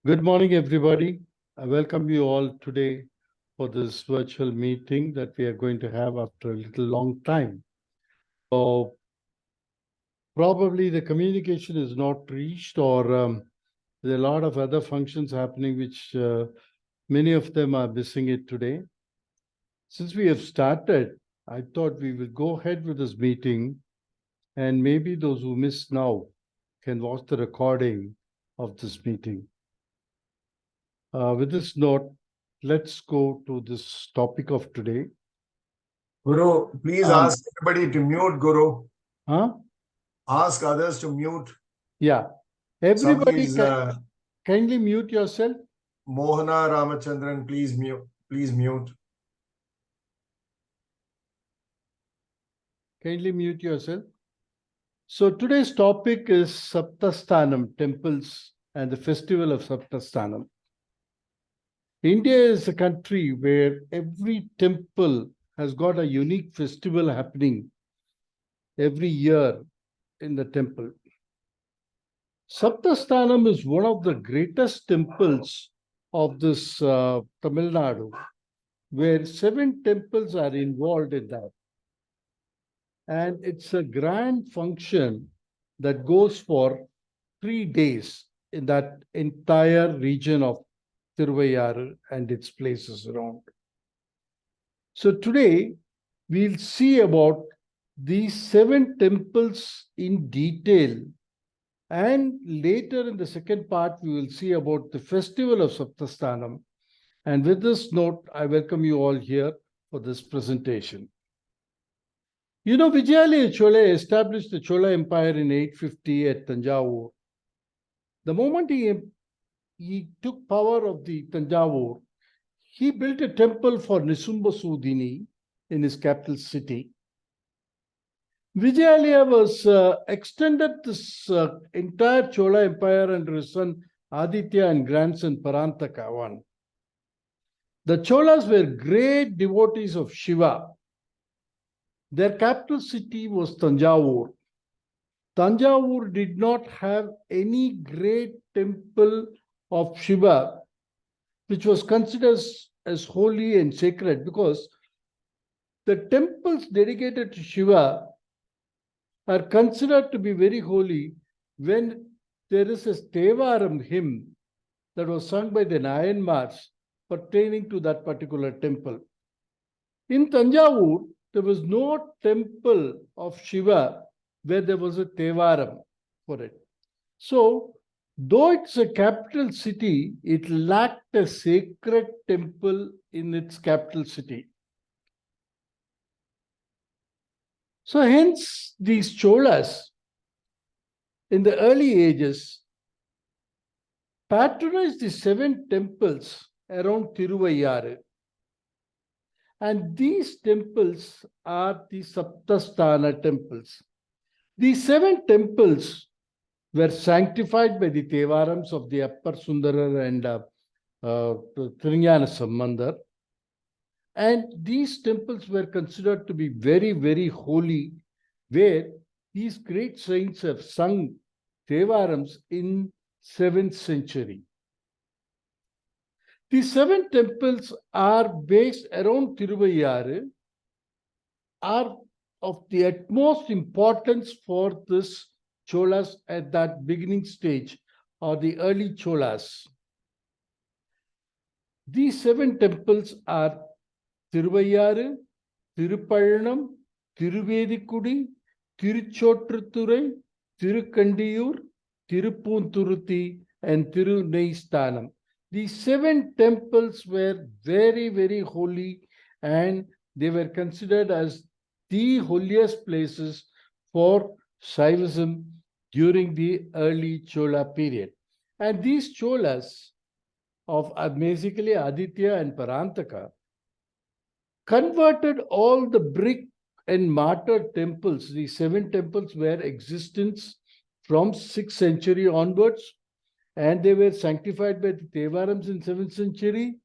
Good morning, everybody. I welcome you all today for this virtual meeting that we are going to have after a little long time. So probably the communication is not reached, or there are a lot of other functions happening, which many of them are missing it today. Since we have started, I thought we will go ahead with this meeting, and maybe those who miss now can watch the recording of this meeting. With this note, let's go to this topic of today. Guru, please ask everybody to mute, Guru. Huh? Ask others to mute. Yeah. Everybody Somebody's, kindly mute yourself. Mohana Ramachandran, please mute. Please mute. Kindly mute yourself. So today's topic is Saptasthanam, temples and the festival of Saptasthanam. India is a country where every temple has got a unique festival happening every year in the temple. Saptasthanam is one of the greatest temples of this Tamil Nadu, where 7 temples are involved in that. And it's a grand function that goes for 3 days in that entire region of Thiruvaiyaru and its places around. So today, we'll see about these 7 temples in detail. And later in the second part, we will see about the festival of Saptasthanam. And with this note, I welcome you all here for this presentation. You know, Vijayalaya Chola established the Chola Empire in 850 at Tanjavur. The moment he took power of the Tanjavur, he built a temple for Nisumbasudini in his capital city. Vijayalaya was extended this entire Chola Empire under his son Aditya and grandson Parantaka I. The Cholas were great devotees of Shiva. Their capital city was Tanjavur. Tanjavur did not have any great temple of Shiva, which was considered as holy and sacred, because the temples dedicated to Shiva are considered to be very holy when there is a Tevaram hymn that was sung by the Nayanmars pertaining to that particular temple. In Tanjavur, there was no temple of Shiva where there was a Tevaram for it. So, though it's a capital city, it lacked a sacred temple in its capital city. So hence these Cholas in the early ages patronized the 7 temples around Thiruvaiyaru. And these temples are the Saptasthana temples. These 7 temples were sanctified by the Tevarams of the Upper Sundarar and Trinyana Sambandar. And these temples were considered to be very, very holy, where these great saints have sung Tevarams in 7th century. The 7 temples are based around Thiruvaiyaru, are of the utmost importance for this Cholas at that beginning stage, or the early Cholas. These 7 temples are Thiruvaiyaru, Tirupallanam, Thiruvedikudi, Tiruchotruturai, Tirukandiyur, Tirupunturuthi, and Tirunesthanam. These 7 temples were very, very holy, and they were considered as the holiest places for Shaivism during the early Chola period. And these Cholas of basically Aditya and Parantaka converted all the brick and mortar temples. The 7 temples were existence from 6th century onwards, and they were sanctified by the Tevarams in 7th century.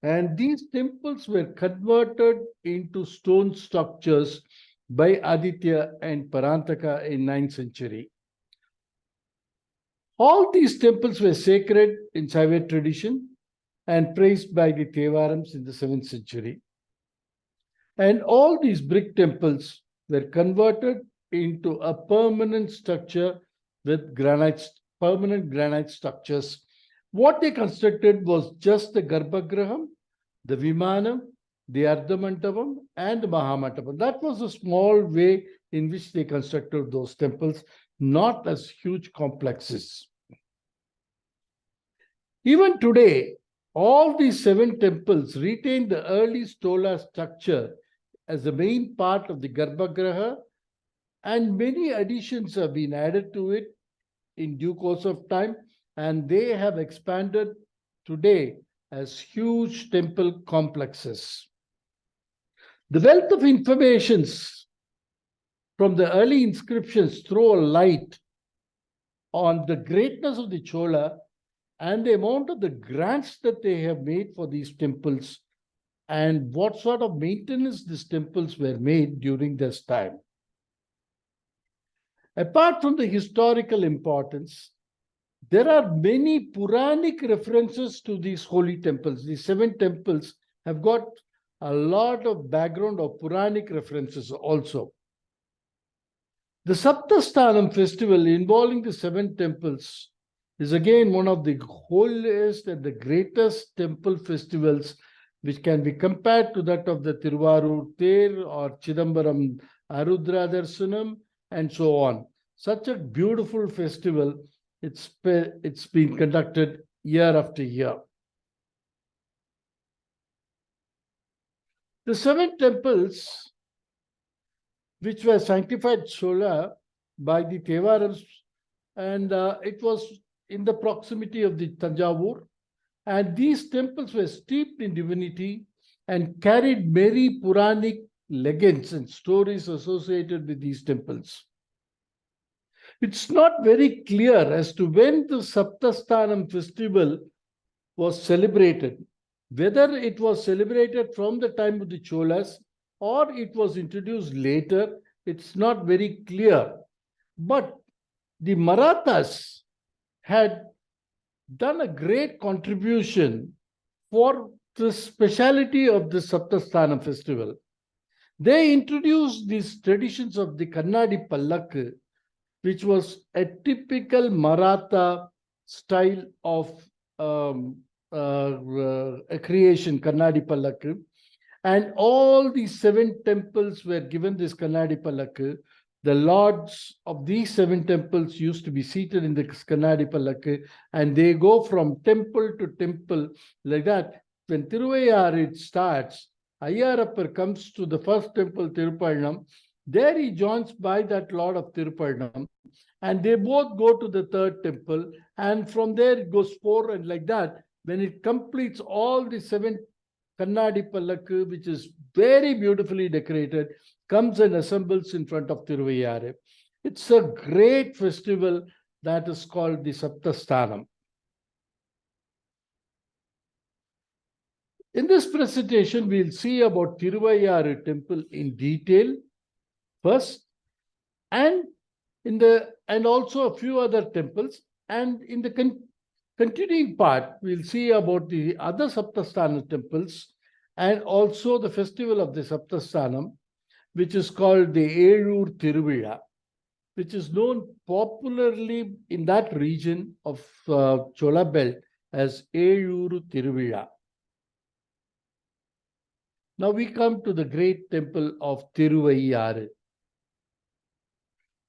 And these temples were converted into stone structures by Aditya and Parantaka in 9th century. All these temples were sacred in Shaiva tradition and praised by the Thevarams in the 7th century. And all these brick temples were converted into a permanent structure with permanent granite structures. What they constructed was just the Garbhagraham, the Vimanam, the Ardhamandapam, and the Mahamandapam. That was a small way in which they constructed those temples, not as huge complexes. Even today, all these 7 temples retain the early stola structure as the main part of the Garbhagraha, and many additions have been added to it in due course of time, and they have expanded today as huge temple complexes. The wealth of informations from the early inscriptions throw a light on the greatness of the Chola and the amount of the grants that they have made for these temples and what sort of maintenance these temples were made during this time. Apart from the historical importance, there are many Puranic references to these holy temples. These 7 temples have got a lot of background of Puranic references also. The Saptasthanam festival involving the 7 temples is again one of the holiest and the greatest temple festivals, which can be compared to that of the Thiruvaiyaru Ther or Chidambaram Arudra Darsanam and so on. Such a beautiful festival. It's been conducted year after year. The 7 temples which were sanctified Chola by the Thevarams, and it was in the proximity of the Tanjavur, and these temples were steeped in divinity and carried many Puranic legends and stories associated with these temples. It's not very clear as to when the Saptasthanam festival was celebrated, whether it was celebrated from the time of the Cholas or it was introduced later. It's not very clear. But the Marathas had done a great contribution for the speciality of the Saptasthanam festival. They introduced these traditions of the Kannadi Pallak, which was a typical Maratha style of a creation, Kannadi Pallak. And all these 7 temples were given this Kannadi Pallak. The lords of these 7 temples used to be seated in the Kannadi Pallak, and they go from temple to temple like that. When Thiruvaiyaru starts, Ayyarappar comes to the first temple, Tirupallam. There he joins by that Lord of Tirupallam, and they both go to the 3rd temple, and from there it goes 4, and like that. When it completes all the 7 Kannadi Pallak, which is very beautifully decorated, comes and assembles in front of Thiruvaiyaru. It's a great festival that is called the Saptasthanam. In this presentation, we'll see about Thiruvaiyaru temple in detail first, and also a few other temples. And in the continuing part, we'll see about the other Saptasthana temples and also the festival of the Saptasthanam, which is called the Elur Thiruvizha, which is known popularly in that region of Chola belt as Elur Thiruvizha. Now we come to the great temple of Thiruvaiyaru.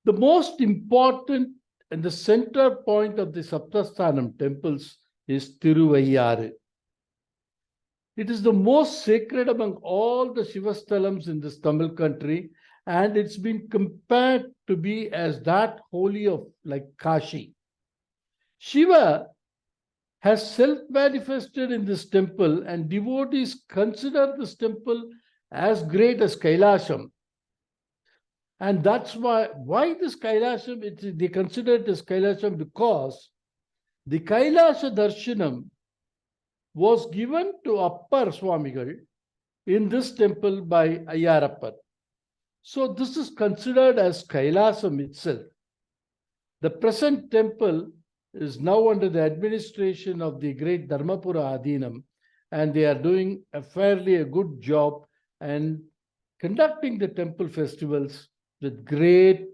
The most important and the center point of the Saptasthanam temples is Thiruvaiyaru. It is the most sacred among all the Shivasthalams in this Tamil country, and it's been compared to be as that holy of like Kashi. Shiva has self-manifested in this temple, and devotees consider this temple as great as Kailasham. And that's why this Kailasham, they consider it as Kailasham because the Kailasha Darshanam was given to Appar Swamigal in this temple by Ayyarappar. So this is considered as Kailasam itself. The present temple is now under the administration of the great Dharmapura Adhinam, and they are doing a fairly good job and conducting the temple festivals with great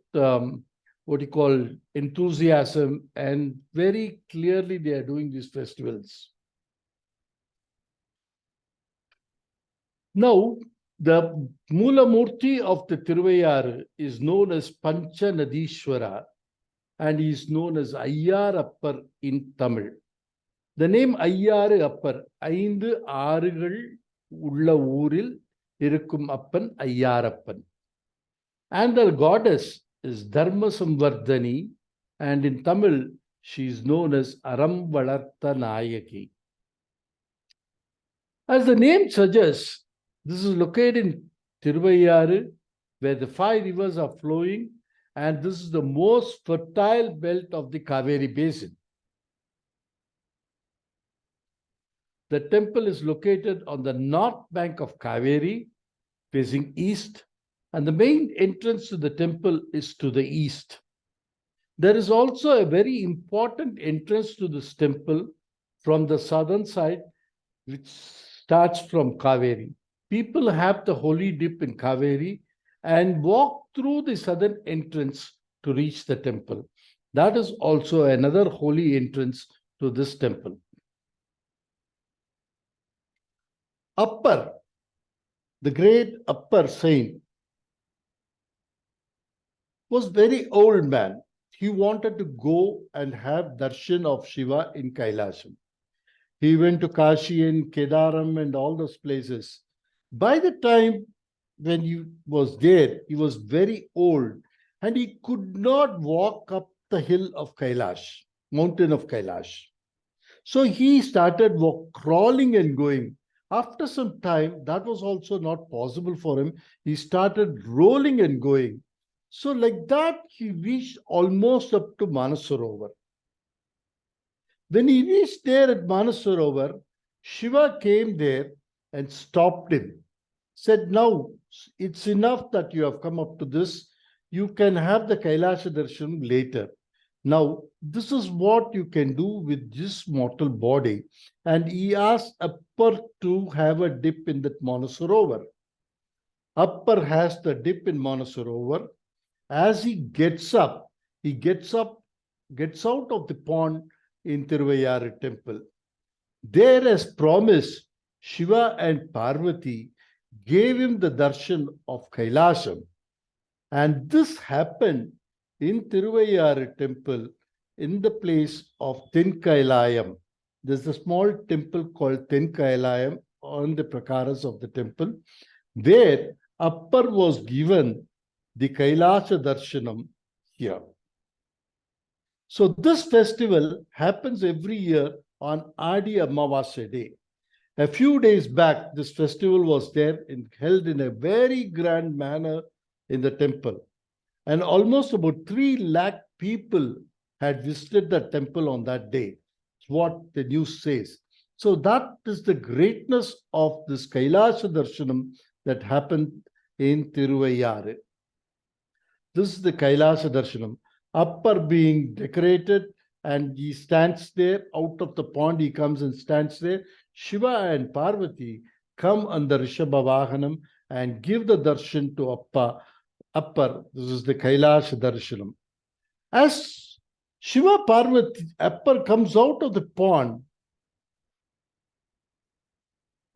enthusiasm, and very clearly they are doing these festivals. Now, the Moolamurti of the Thiruvaiyaru is known as Panchanadishwara, and he is known as Ayyarappar in Tamil. The name Ayyaru Appar, ஐந்து ஆறுகள் உள்ள ஊரில் இருக்கும் அப்பன் Ayyarappan. And the goddess is Dharma Samvardhani, and in Tamil, she is known as Aram Valartha Nayaki. As the name suggests, this is located in Thiruvaiyaru, where the 5 rivers are flowing, and this is the most fertile belt of the Kaveri Basin. The temple is located on the north bank of Kaveri, facing east, and the main entrance to the temple is to the east. There is also a very important entrance to this temple from the southern side, which starts from Kaveri. People have the holy dip in Kaveri and walk through the southern entrance to reach the temple. That is also another holy entrance to this temple. Appar, the great Appar saint, was very old man. He wanted to go and have darshan of Shiva in Kailasham. He went to Kashi and Kedaram and all those places. By the time when he was there, he was very old and he could not walk up the hill of Kailash, mountain of Kailash. So he started crawling and going. After some time, that was also not possible for him. He started rolling and going. So like that, he reached almost up to Manasarovar. When he reached there at Manasarovar, Shiva came there and stopped him. Said, now it's enough that you have come up to this. You can have the Kailasha Darshan later. Now, this is what you can do with this mortal body. And he asked Appar to have a dip in that Manasarovar. Appar has the dip in Manasarovar. As he gets out of the pond in Thiruvaiyaru temple. There, as promised, Shiva and Parvati gave him the darshan of Kailasham. And this happened in Thiruvaiyaru temple in the place of Tenkailayam. There's a small temple called Tenkailayam on the prakaras of the temple, where Appar was given the Kailasha Darshanam here. So this festival happens every year on Adi Amavasya day. A few days back, this festival was there and held in a very grand manner in the temple. And almost about 3 lakh people had visited the temple on that day. It's what the news says. So that is the greatness of this Kailasha Darshanam that happened in Thiruvaiyaru. This is the Kailasha Darshanam. Appar being decorated, and he stands there out of the pond. He comes and stands there. Shiva and Parvati come on the Rishabha Vahanam and give the darshan to Appar. This is the Kailasha Darshanam. As Shiva Parvati, Appar comes out of the pond,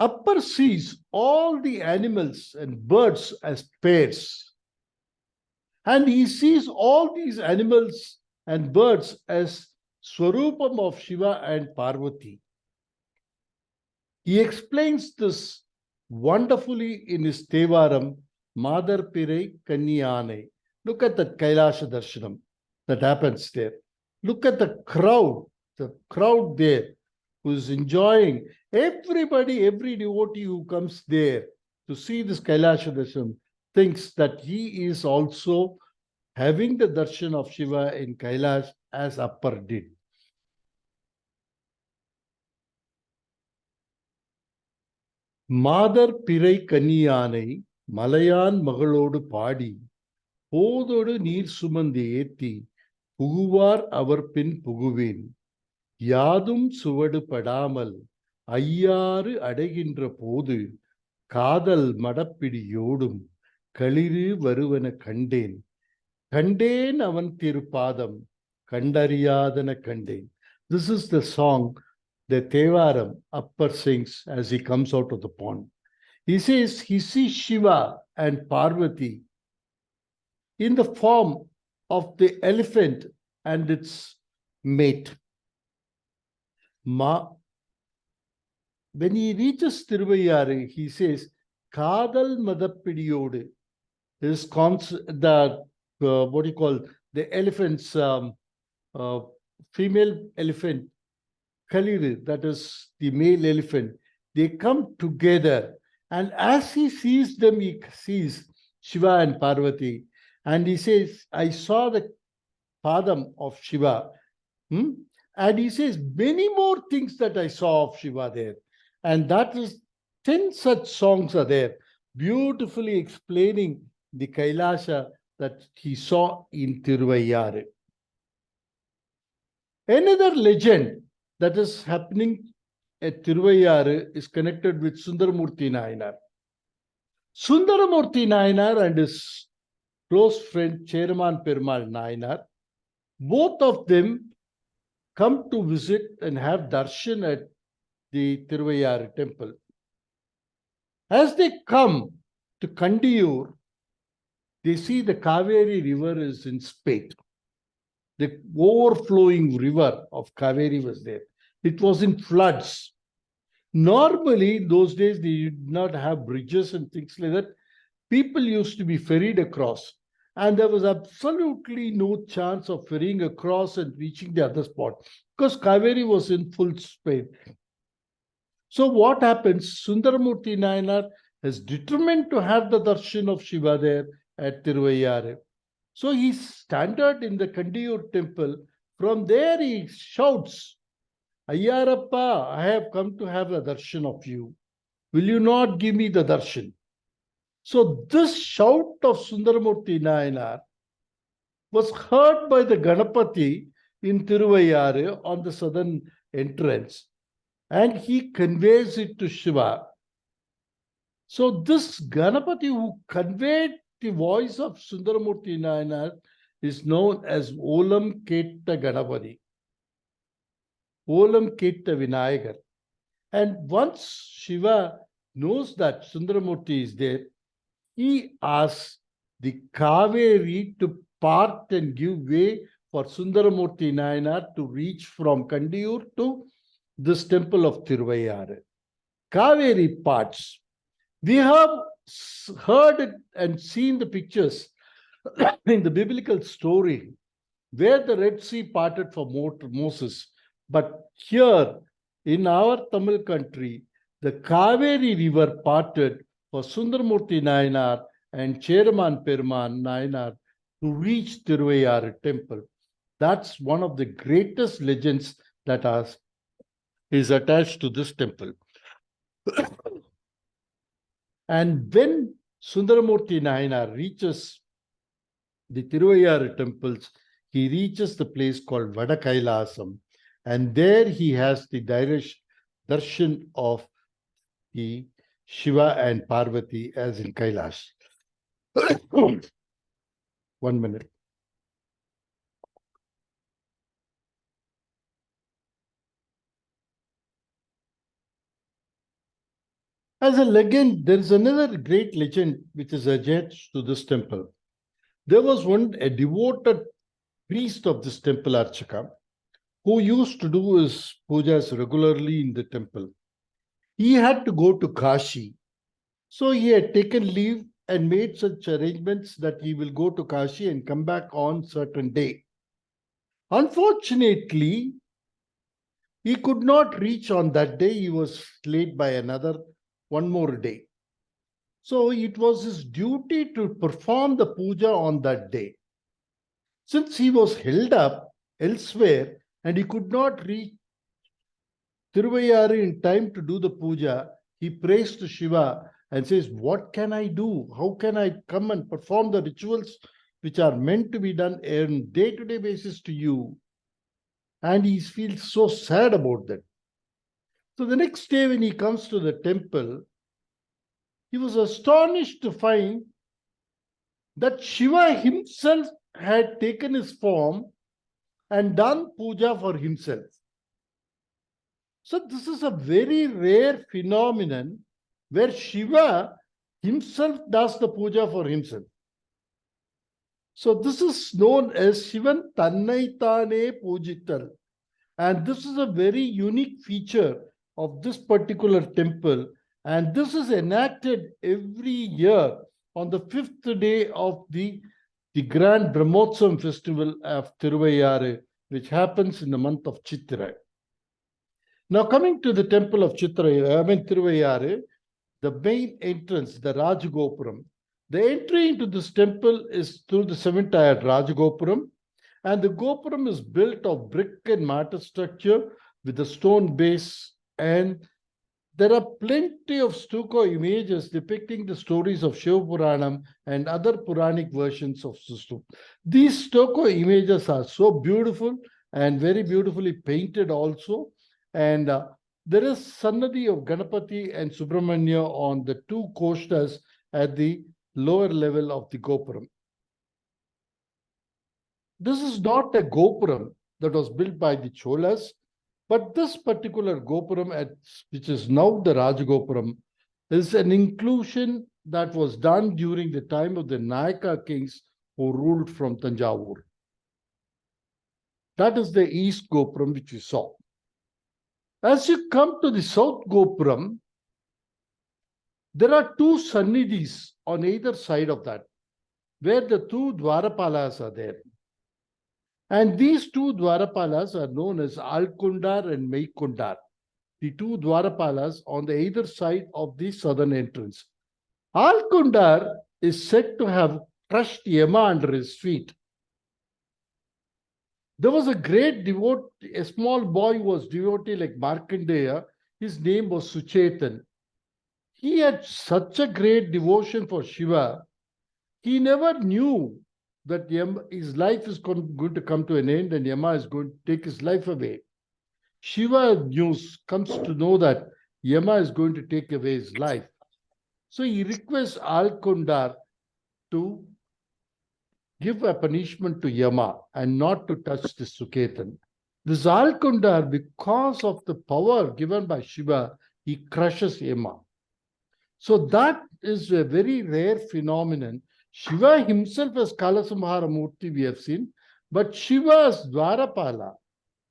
Appar sees all the animals and birds as pairs. And he sees all these animals and birds as Swarupam of Shiva and Parvati. He explains this wonderfully in his Tevaram, Madar Pirai Kanyane. Look at that Kailasha Darshanam that happens there. Look at the crowd there who is enjoying. Everybody, every devotee who comes there to see this Kailasha Darshanam thinks that he is also having the darshan of Shiva in Kailash as Appar did. Madar Pirai Kaniyane, Malayan Magalodu Padi, Pododu Neer Sumandi Eti, புகுவார் அவர் பின் புகுவேன் யாதும் சுவடு படாமல் ஐயாறு அடைகின்ற போது காதல் மடப்பிடியோடும் களிறு வருவன கண்டேன் கண்டேன் அவன் திருப்பாதம் கண்டறியாதன கண்டேன். This is the song that Thevaram Appar sings as he comes out of the pond. He says he sees Shiva and Parvati in the form of the elephant and its mate. When he reaches Thiruvaiyaru, he says, Kadal Madapidiyodu is what do you call the elephant's female elephant, Kaliru, that is the male elephant. They come together, and as he sees them, he sees Shiva and Parvati, and he says, I saw the padam of Shiva. And he says many more things that I saw of Shiva there. And that is 10 such songs are there, beautifully explaining the Kailasha that he saw in Thiruvaiyaru. Another legend that is happening at Thiruvaiyaru is connected with Sundaramurti Nayanar. Sundaramurti Nayanar and his close friend Chairman Perumal Nayanar, both of them come to visit and have darshan at the Thiruvaiyaru temple. As they come to Kandiyur, they see the Kaveri river is in spate. The overflowing river of Kaveri was there. It was in floods. Normally, in those days, they did not have bridges and things like that. People used to be ferried across. And there was absolutely no chance of ferrying across and reaching the other spot because Kaveri was in full spate. So what happens? Sundaramurti Nayanar is determined to have the darshan of Shiva there at Thiruvaiyaru. So he's standard in the Kandiyur temple. From there he shouts, Ayyarappa, I have come to have a darshan of you. Will you not give me the darshan? So this shout of Sundaramurti Nayanar was heard by the Ganapati in Thiruvaiyaru on the southern entrance, and he conveys it to Shiva. So this Ganapati who conveyed the voice of Sundaramurti Nayanar is known as Olam Ketta Ganapati, Olam Ketta Vinayagar. And once Shiva knows that Sundaramurti is there, he asks the Kaveri to part and give way for Sundaramurti Nayanar to reach from Kandiyur to this temple of Thiruvaiyaru. Kaveri parts. We have heard it and seen the pictures in the biblical story where the Red Sea parted for Moses. But here in our Tamil country, the Kaveri river parted for Sundaramurti Nayanar and Chairman Perumal Nayanar to reach Thiruvaiyaru temple. That's one of the greatest legends that is attached to this temple. And when Sundaramurti Nayanar reaches the Thiruvaiyaru temples, he reaches the place called Vadakailasam, and there he has the darshan of the Shiva and Parvati as in Kailash. 1 minute. As a legend, there is another great legend which is attached to this temple. There was a devoted priest of this temple, Archaka, who used to do his pujas regularly in the temple. He had to go to Kashi. So he had taken leave and made such arrangements that he will go to Kashi and come back on certain day. Unfortunately, he could not reach on that day. He was late by one more day. So it was his duty to perform the puja on that day. Since he was held up elsewhere and he could not reach Thiruvaiyaru in time to do the puja, he prays to Shiva and says, what can I do? How can I come and perform the rituals which are meant to be done on day-to-day basis to you. And he feels so sad about that. So the next day when he comes to the temple, he was astonished to find that Shiva himself had taken his form and done puja for himself. So this is a very rare phenomenon where Shiva himself does the puja for himself. So this is known as Shivan Tannaitane Pujital. And this is a very unique feature of this particular temple. And this is enacted every year on the 5th day of the grand Brahmotsavam festival of Thiruvaiyaru, which happens in the month of Chitra. Now coming to the temple of Thiruvaiyaru, the main entrance, the Rajagopuram. The entry into this temple is through the 7-tiered Rajagopuram, and the Gopuram is built of brick and mortar structure with a stone base, and there are plenty of stucco images depicting the stories of Shiva Puranam and other Puranic versions of Sustu. These stucco images are so beautiful and very beautifully painted also, and there is Sannadhi of Ganapati and Subramanya on the 2 coastas at the lower level of the Gopuram. This is not a Gopuram that was built by the Cholas, but this particular Gopuram, which is now the Rajagopuram, is an inclusion that was done during the time of the Nayaka kings who ruled from Tanjavur. That is the East Gopuram which we saw. As you come to the South Gopuram, there are 2 Sannidhis on either side of that, where the 2 Dwarapalas are there. And these 2 Dwarapalas are known as Alkundar and Meikundar, the 2 Dwarapalas on the either side of the southern entrance. Alkundar is said to have crushed Yama under his feet. There was a great devotee, a small boy who was devotee like Markandeya. His name was Suchetan. He had such a great devotion for Shiva. He never knew that his life is going to come to an end and Yama is going to take his life away. Shiva comes to know that Yama is going to take away his life. So he requests Alkundar to give a punishment to Yama and not to touch the Suketan. This Alkundar, because of the power given by Shiva, he crushes Yama. So that is a very rare phenomenon. Shiva himself as Kalasamhara Murti we have seen, but Shiva's Dwarapala,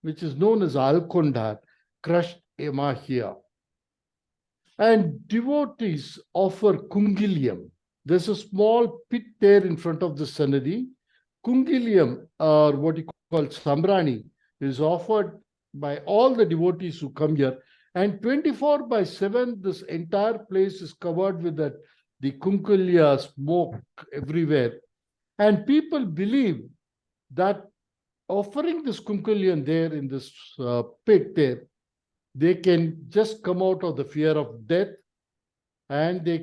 which is known as Alkundar, crushed Yama here. And devotees offer Kungiliam. There's a small pit there in front of the Sannadhi. Kungiliam, or what you call Samrani, is offered by all the devotees who come here. And 24/7, this entire place is covered with the Kunkulya smoke everywhere. And people believe that offering this Kunkulyan there in this pit there, they can just come out of the fear of death, and they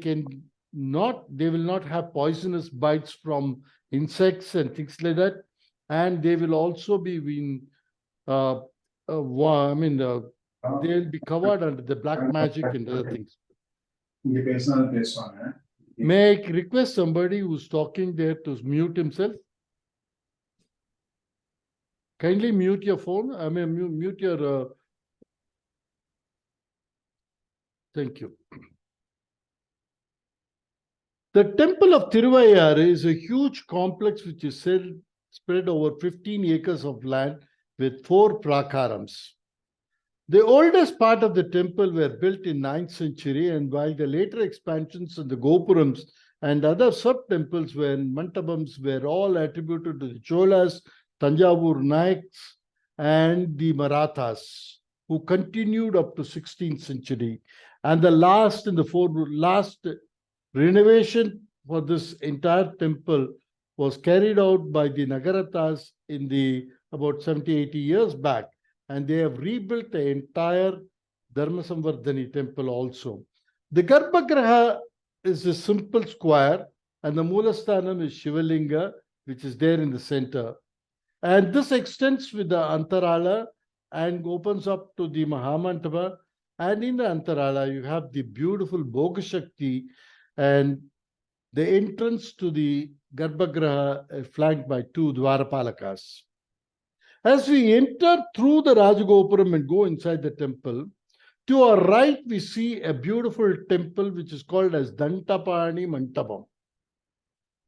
will not have poisonous bites from insects and things like that. And they will also be they'll be covered under the black magic and other things. May I request somebody who's talking there to mute himself? Kindly mute your phone. Mute your... Thank you. The temple of Thiruvaiyaru is a huge complex which is spread over 15 acres of land with 4 prakarams. The oldest part of the temple were built in 9th century, and while the later expansions of the Gopurams and other sub-temples and Mandapams were all attributed to the Cholas, Tanjavur Nayaks, and the Marathas, who continued up to 16th century. And the last renovation for this entire temple was carried out by the Nagarathas in about 70-80 years back. And they have rebuilt the entire Dharmasamvardhani temple also. The Garbhagriha is a simple square, and the Moolasthanam is Shivalinga, which is there in the center. And this extends with the Antarala and opens up to the Mahamantapa. And in the Antarala, you have the beautiful Bhogashakti and the entrance to the Garbhagraha flanked by two Dwarapalakas. As we enter through the Rajagopuram and go inside the temple, to our right, we see a beautiful temple which is called as Dantapani Mantapam.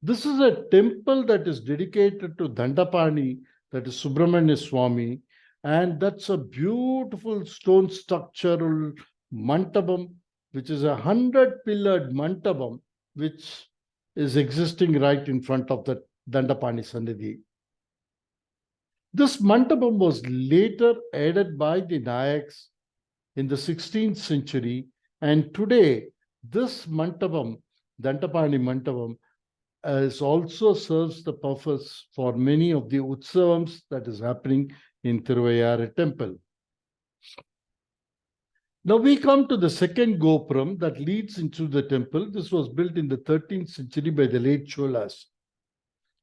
This is a temple that is dedicated to Dandapani, that is Subramanya Swami, and that's a beautiful stone structural Mantapam, which is a 100-pillared Mantapam, which is existing right in front of the Dandapani Sannidhi. This Mantapam was later added by the Nayaks in the 16th century, and today this Mantapam, Dandapani Mantapam, also serves the purpose for many of the utsavams that is happening in Thiruvaiyaru temple. Now we come to the second Gopuram that leads into the temple. This was built in the 13th century by the late Cholas.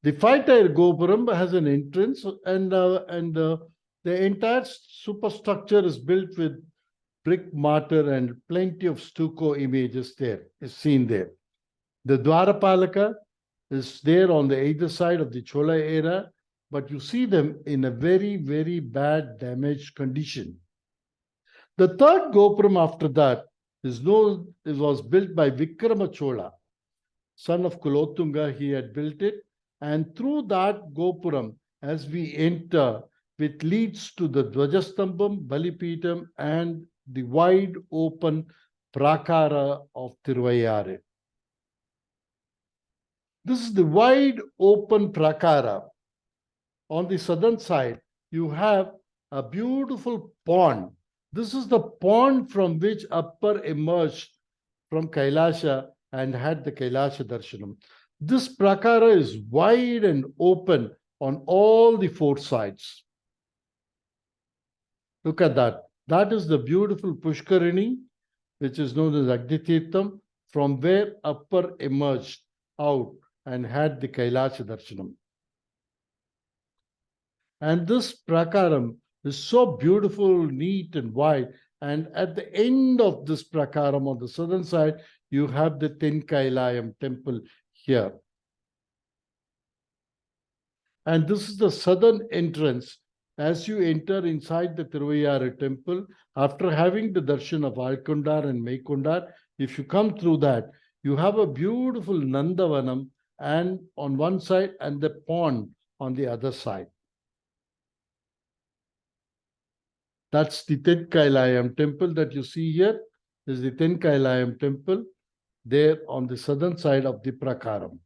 The 5-tier Gopuram has an entrance, and the entire superstructure is built with brick mortar and plenty of stucco images there, is seen there. The Dwarapalaka is there on the either side of the Chola era, but you see them in a very, very bad damaged condition. The third Gopuram after that was built by Vikrama Chola, son of Kulotunga. He had built it, and through that Gopuram, as we enter, it leads to the Dvajastambam, Balipeetam, and the wide open Prakara of Thiruvaiyaru. This is the wide open Prakara. On the southern side, you have a beautiful pond. This is the pond from which Appar emerged from Kailasha and had the Kailasha Darshanam. This Prakara is wide and open on all the four sides. Look at that. That is the beautiful Pushkarini, which is known as Agnitirtham, from where Appar emerged out and had the Kailasha Darshanam. And this Prakaram is so beautiful, neat, and wide. And at the end of this Prakaram on the southern side, you have the Tenkailayam temple here. And this is the southern entrance. As you enter inside the Thiruvaiyaru temple, after having the darshan of Alkondar and Meikondar, if you come through that, you have a beautiful Nandavanam and on one side and the pond on the other side. That's the Tenkailayam temple that you see here. This is the Tenkailayam temple there on the southern side of the Prakaram.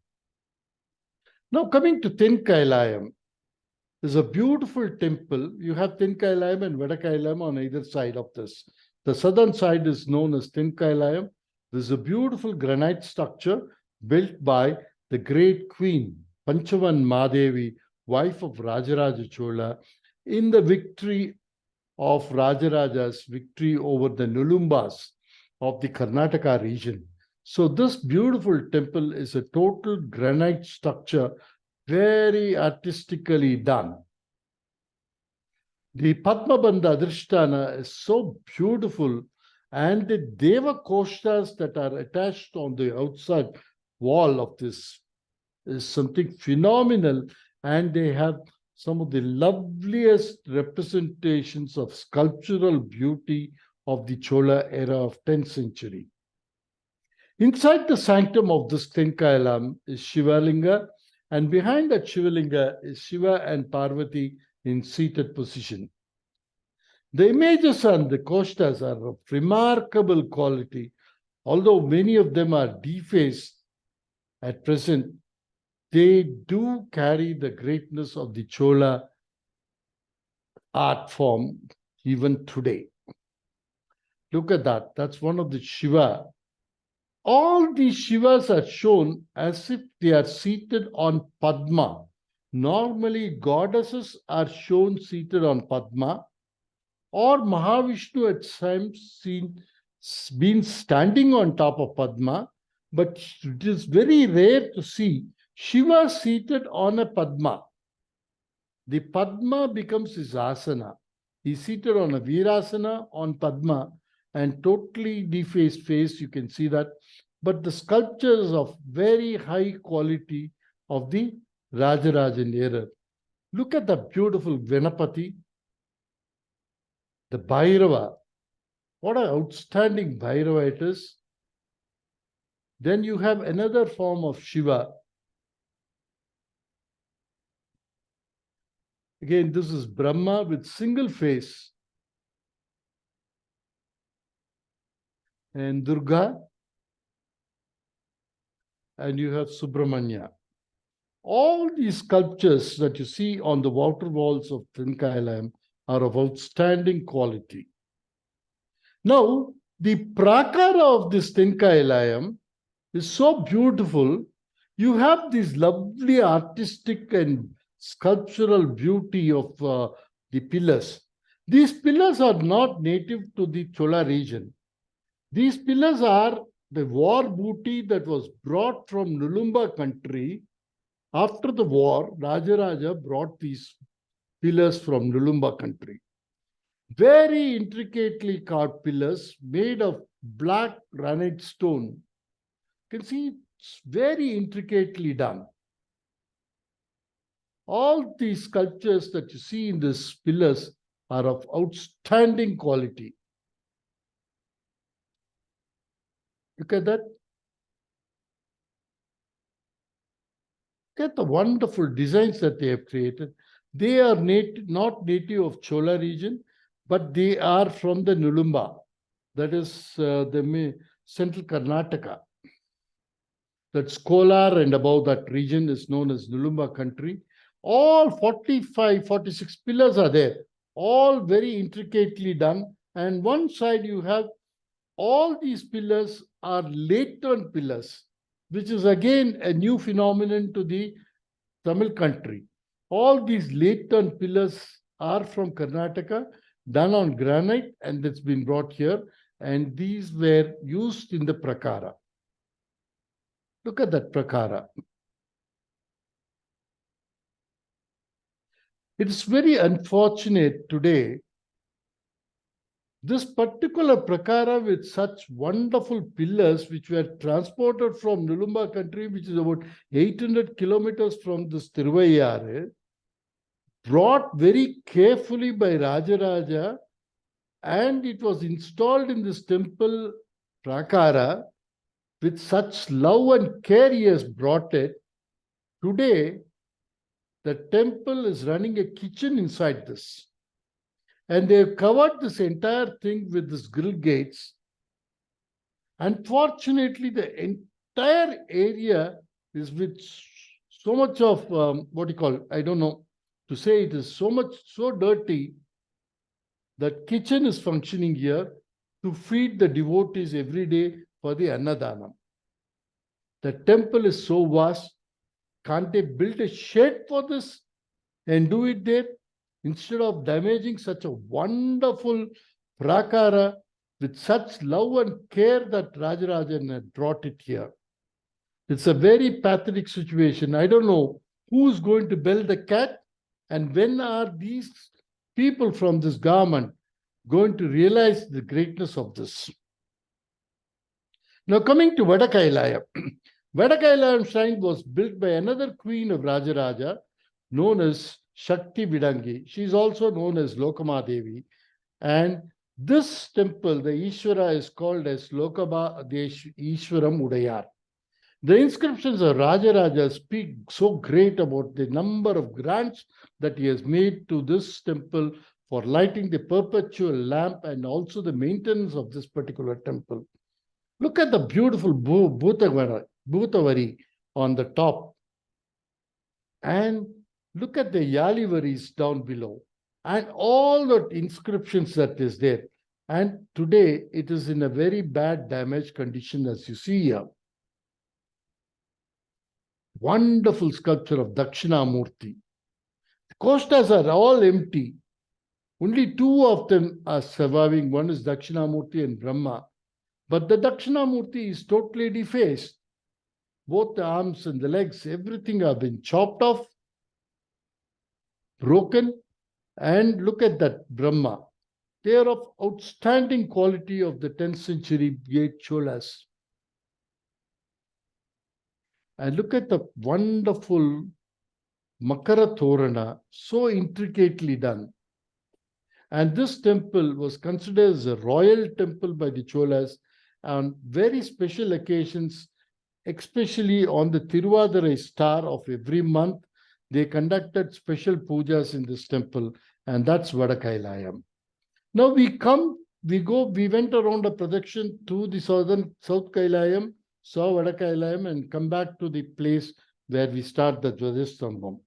Now coming to Tenkailayam, there's a beautiful temple. You have Tenkailayam and Vadakailayam on either side of this. The southern side is known as Tenkailayam. There's a beautiful granite structure built by the great queen, Panchavan Madevi, wife of Rajaraja Chola, in the victory of Rajaraja's victory over the Nulumbas of the Karnataka region. So this beautiful temple is a total granite structure, very artistically done. The Padmabandha Adrishtana is so beautiful, and the Deva Koshtas that are attached on the outside wall of this is something phenomenal, and they have some of the loveliest representations of sculptural beauty of the Chola era of 10th century. Inside the sanctum of this Tenkailam is Shivalinga, and behind that Shivalinga is Shiva and Parvati in seated position. The images and the koshtas are of remarkable quality, although many of them are defaced at present. They do carry the greatness of the Chola art form even today. Look at that. That's one of the Shiva. All these Shivas are shown as if they are seated on Padma. Normally, goddesses are shown seated on Padma, or Mahavishnu at times been standing on top of Padma, but it is very rare to see Shiva seated on a Padma. The Padma becomes his asana. He's seated on a Virasana on Padma and totally defaced face, you can see that. But the sculptures of very high quality of the Rajarajan era. Look at the beautiful Ganapati, the Bhairava. What an outstanding Bhairava it is. Then you have another form of Shiva. Again, this is Brahma with single face. And Durga. And you have Subramanya. All these sculptures that you see on the outer walls of Thiruvaiyaru are of outstanding quality. Now, the prakara of this Thiruvaiyaru is so beautiful. You have this lovely artistic and sculptural beauty of the pillars. These pillars are not native to the Chola region. These pillars are the war booty that was brought from Nulumba country. After the war, Rajaraja brought these pillars from Nulumba country. Very intricately carved pillars made of black granite stone. You can see it's very intricately done. All these sculptures that you see in these pillars are of outstanding quality. Look at that. Look at the wonderful designs that they have created. They are not native of Chola region, but they are from the Nulumba. That is the central Karnataka. That's Kolar and above that region is known as Nulumba country. All 45, 46 pillars are there. All very intricately done. And one side you have all these pillars are late-turn pillars, which is again a new phenomenon to the Tamil country. All these late-turn pillars are from Karnataka, done on granite, and it's been brought here. And these were used in the prakara. Look at that prakara. It is very unfortunate today. This particular prakara with such wonderful pillars which were transported from Nulumba country, which is about 800 kilometers from this Thiruvaiyaru, brought very carefully by Rajaraja, and it was installed in this temple prakara with such love and care he has brought it. Today, the temple is running a kitchen inside this. And they have covered this entire thing with these grill gates. Unfortunately, the entire area is with so much of, I don't know to say, it is so dirty that kitchen is functioning here to feed the devotees every day for the Annadhanam. The temple is so vast, can't they build a shed for this and do it there? Instead of damaging such a wonderful prakara with such love and care that Rajarajan had brought it here. It's a very pathetic situation. I don't know who's going to bell the cat and when are these people from this government going to realize the greatness of this. Now coming to Vadakailaya. Vadakailaya shrine was built by another queen of Rajaraja known as Shakti Vidangi. She is also known as Lokama Devi. And this temple, the Ishvara, is called as Lokama Ishwaram Udayar. The inscriptions of Rajaraja speak so great about the number of grants that he has made to this temple for lighting the perpetual lamp and also the maintenance of this particular temple. Look at the beautiful Bhutavari on the top. And look at the Yalivaris down below and all the inscriptions that is there. And today it is in a very bad damaged condition as you see here. Wonderful sculpture of Dakshinamurti. The Kostas are all empty. Only two of them are surviving. One is Dakshinamurti and Brahma. But the Dakshinamurti is totally defaced. both the arms and the legs, everything have been chopped off, broken, and look at that Brahma. They are of outstanding quality of the 10th century gate Cholas. And look at the wonderful Makara Torana, so intricately done. And this temple was considered as a royal temple by the Cholas on very special occasions, especially on the Thiruvaiyaru star of every month. They conducted special pujas in this temple, and that's Vadakailayam. Now we went around a projection to the South Kailayam, saw Vadakailayam, and come back to the place where we start the Dvajastambham.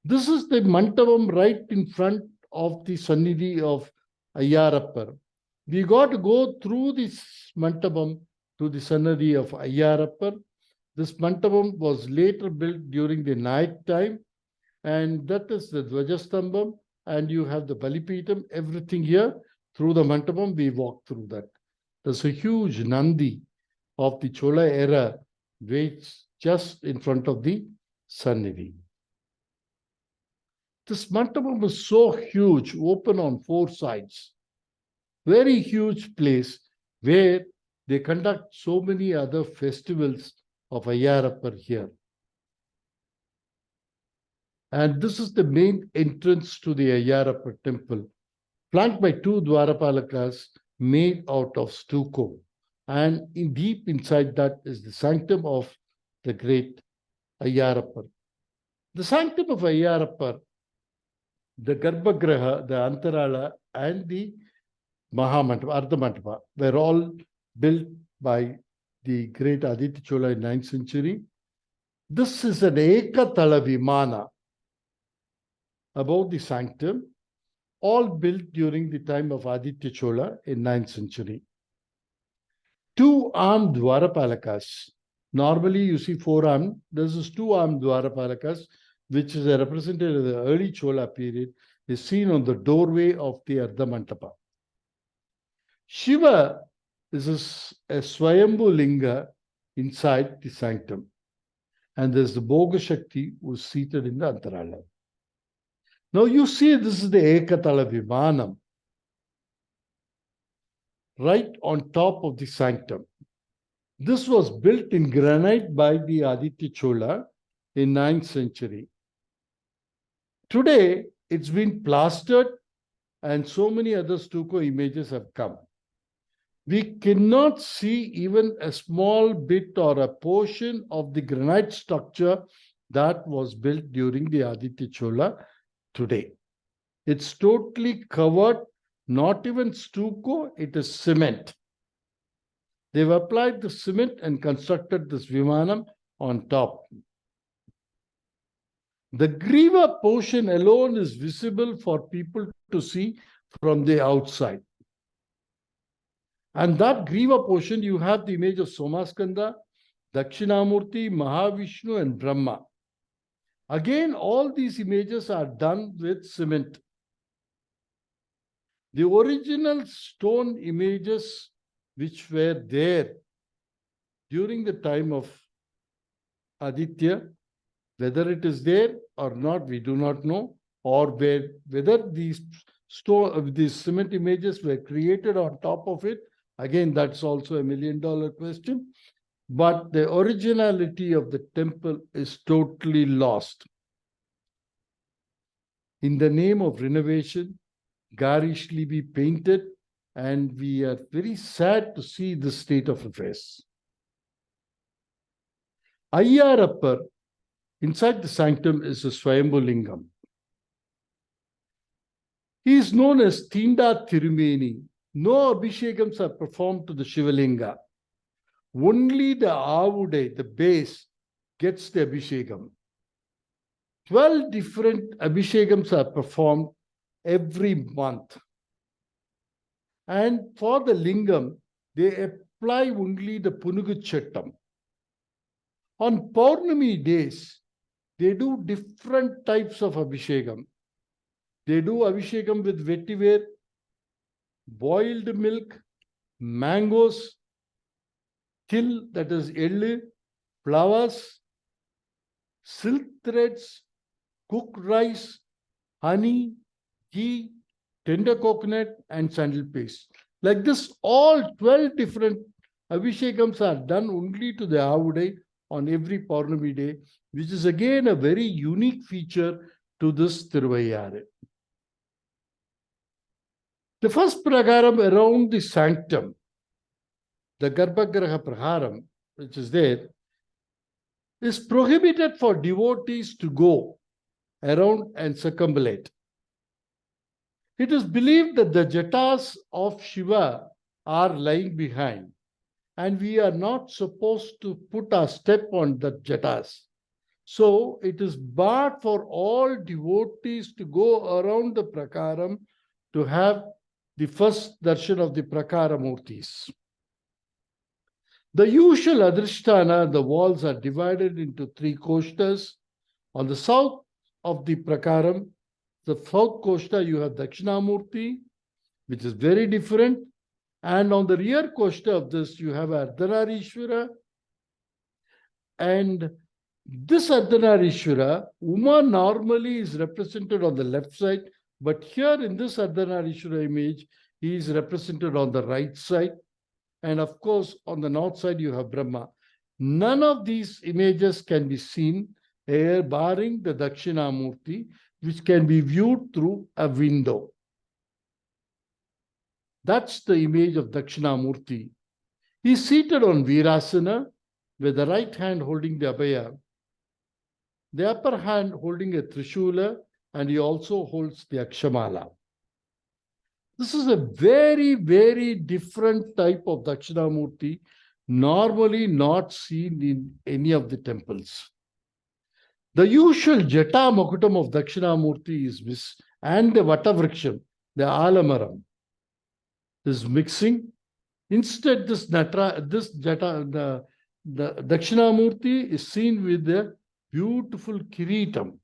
This is the Mandapam right in front of the Sannidhi of Ayyarappar. We got to go through this Mandapam to the Sannidhi of Ayyarappar. This Mandapam was later built during the night time, and that is the Dvajastambham, and you have the Balipeetam, everything here. Through the Mandapam, we walk through that. There's a huge Nandi of the Chola era, which just in front of the Sannidhi. This Mandapam is so huge, open on 4 sides. Very huge place where they conduct so many other festivals of Ayyarappar here. And this is the main entrance to the Ayyarappar temple, flanked by 2 Dwarapalakas made out of stucco. And deep inside that is the sanctum of the great Ayyarappar. The sanctum of Ayyarappar, the Garbhagriha, the Antarala, and the Mahamandapa, Ardhamandapa were all built by the great Aditya Chola in 9th century. This is an Ekatala Vimana above the sanctum, all built during the time of Aditya Chola in 9th century. 2-armed Dwarapalakas. Normally you see 4-armed. This is 2-armed Dwarapalakas, which is a representative of the early Chola period, is seen on the doorway of the Ardhamandapa. Shiva is a Swayambhu Linga inside the sanctum. And there's the Bhoga Shakti who is seated in the Antarala. Now you see this is the Ekatala Vimanam, right on top of the sanctum. This was built in granite by the Aditya Chola in 9th century. Today, it's been plastered and so many other stucco images have come. We cannot see even a small bit or a portion of the granite structure that was built during the Aditya Chola today. It's totally covered, not even stucco, it is cement. They've applied the cement and constructed this Vimanam on top. The Griva portion alone is visible for people to see from the outside. And that Griva portion, you have the image of Somaskanda, Dakshinamurti, Mahavishnu, and Brahma. Again, all these images are done with cement. The original stone images which were there during the time of Aditya, whether it is there or not, we do not know, or whether these cement images were created on top of it. Again, that's also a $1 million question. But the originality of the temple is totally lost. In the name of renovation, garishly be painted, and we are very sad to see this state of affairs. Ayyarappar, inside the sanctum, is a Swayambhu Lingam. He is known as Tinda Tirumeni. No abhishekams are performed to the Shivalinga. Only the Avude, the base, gets the abhishekam. 12 different abhishekams are performed every month. And for the Lingam, they apply only the Punugu Chettam. On Paurnami days, they do different types of abhishekam. They do abhishekam with vetiver, boiled milk, mangoes, till, that is ellu, flowers, silk threads, cooked rice, honey, ghee, tender coconut, and sandal paste. Like this, all 12 different Abhishekams are done only to the Avudai on every Purnami day, which is again a very unique feature to this Thiruvaiyaru. The first prakaram around the sanctum, the Garbhagriha Praharam, which is there, is prohibited for devotees to go around and circumambulate. It is believed that the jatas of Shiva are lying behind, and we are not supposed to put our step on the jatas. So it is barred for all devotees to go around the prakaram to have the first darshan of the prakara murtis. The usual adristhana, the walls are divided into 3 koshtas. On the south of the prakaram, the south koshta, you have Dakshinamurti, which is very different. And on the rear koshta of this, you have Ardhanarishwara. And this Ardhanarishwara, Uma normally is represented on the left side, but here in this Ardhanarishwara image, he is represented on the right side. And of course, on the north side, you have Brahma. None of these images can be seen here, barring the Dakshinamurti, which can be viewed through a window. That's the image of Dakshinamurti. He is seated on Virasana, with the right hand holding the Abhaya, the upper hand holding a Trishula, and he also holds the Akshamala. This is a very, very different type of Dakshinamurti, normally not seen in any of the temples. The usual Jata Makutam of Dakshinamurti is missed, and the Vatavriksha, the Alamaram, is mixing. Instead, the Dakshinamurti is seen with the beautiful Kiritam.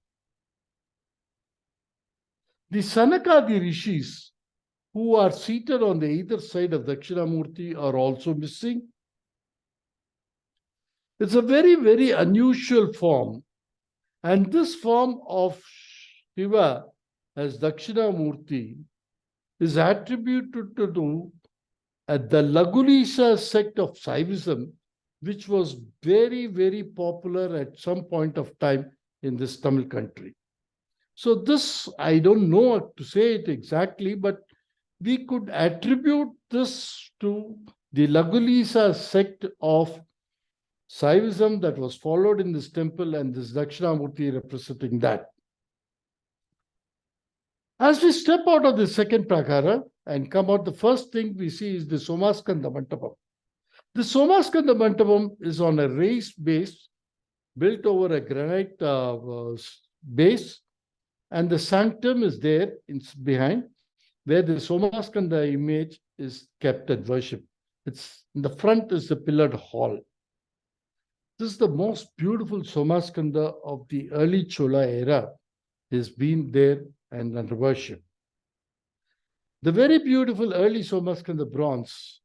The Sanakadi Rishis, who are seated on the either side of Dakshinamurti, are also missing. It's a very, very unusual form. And this form of Shiva as Dakshinamurti is attributed to the Lagulisa sect of Saivism, which was very, very popular at some point of time in this Tamil country. So this, I don't know to say it exactly, but we could attribute this to the Lagulisa sect of Saivism that was followed in this temple, and this Dakshinamurti representing that. As we step out of the second prakara and come out, the first thing we see is the Somaskanda Mantapam. The Somaskanda Mantapam is on a raised base built over a granite base, and the sanctum is there behind, where the Somaskanda image is kept and worshipped. It's in the front is the pillared hall. This is the most beautiful Somaskanda of the early Chola era, has been there and under worship. The very beautiful early Somaskanda bronze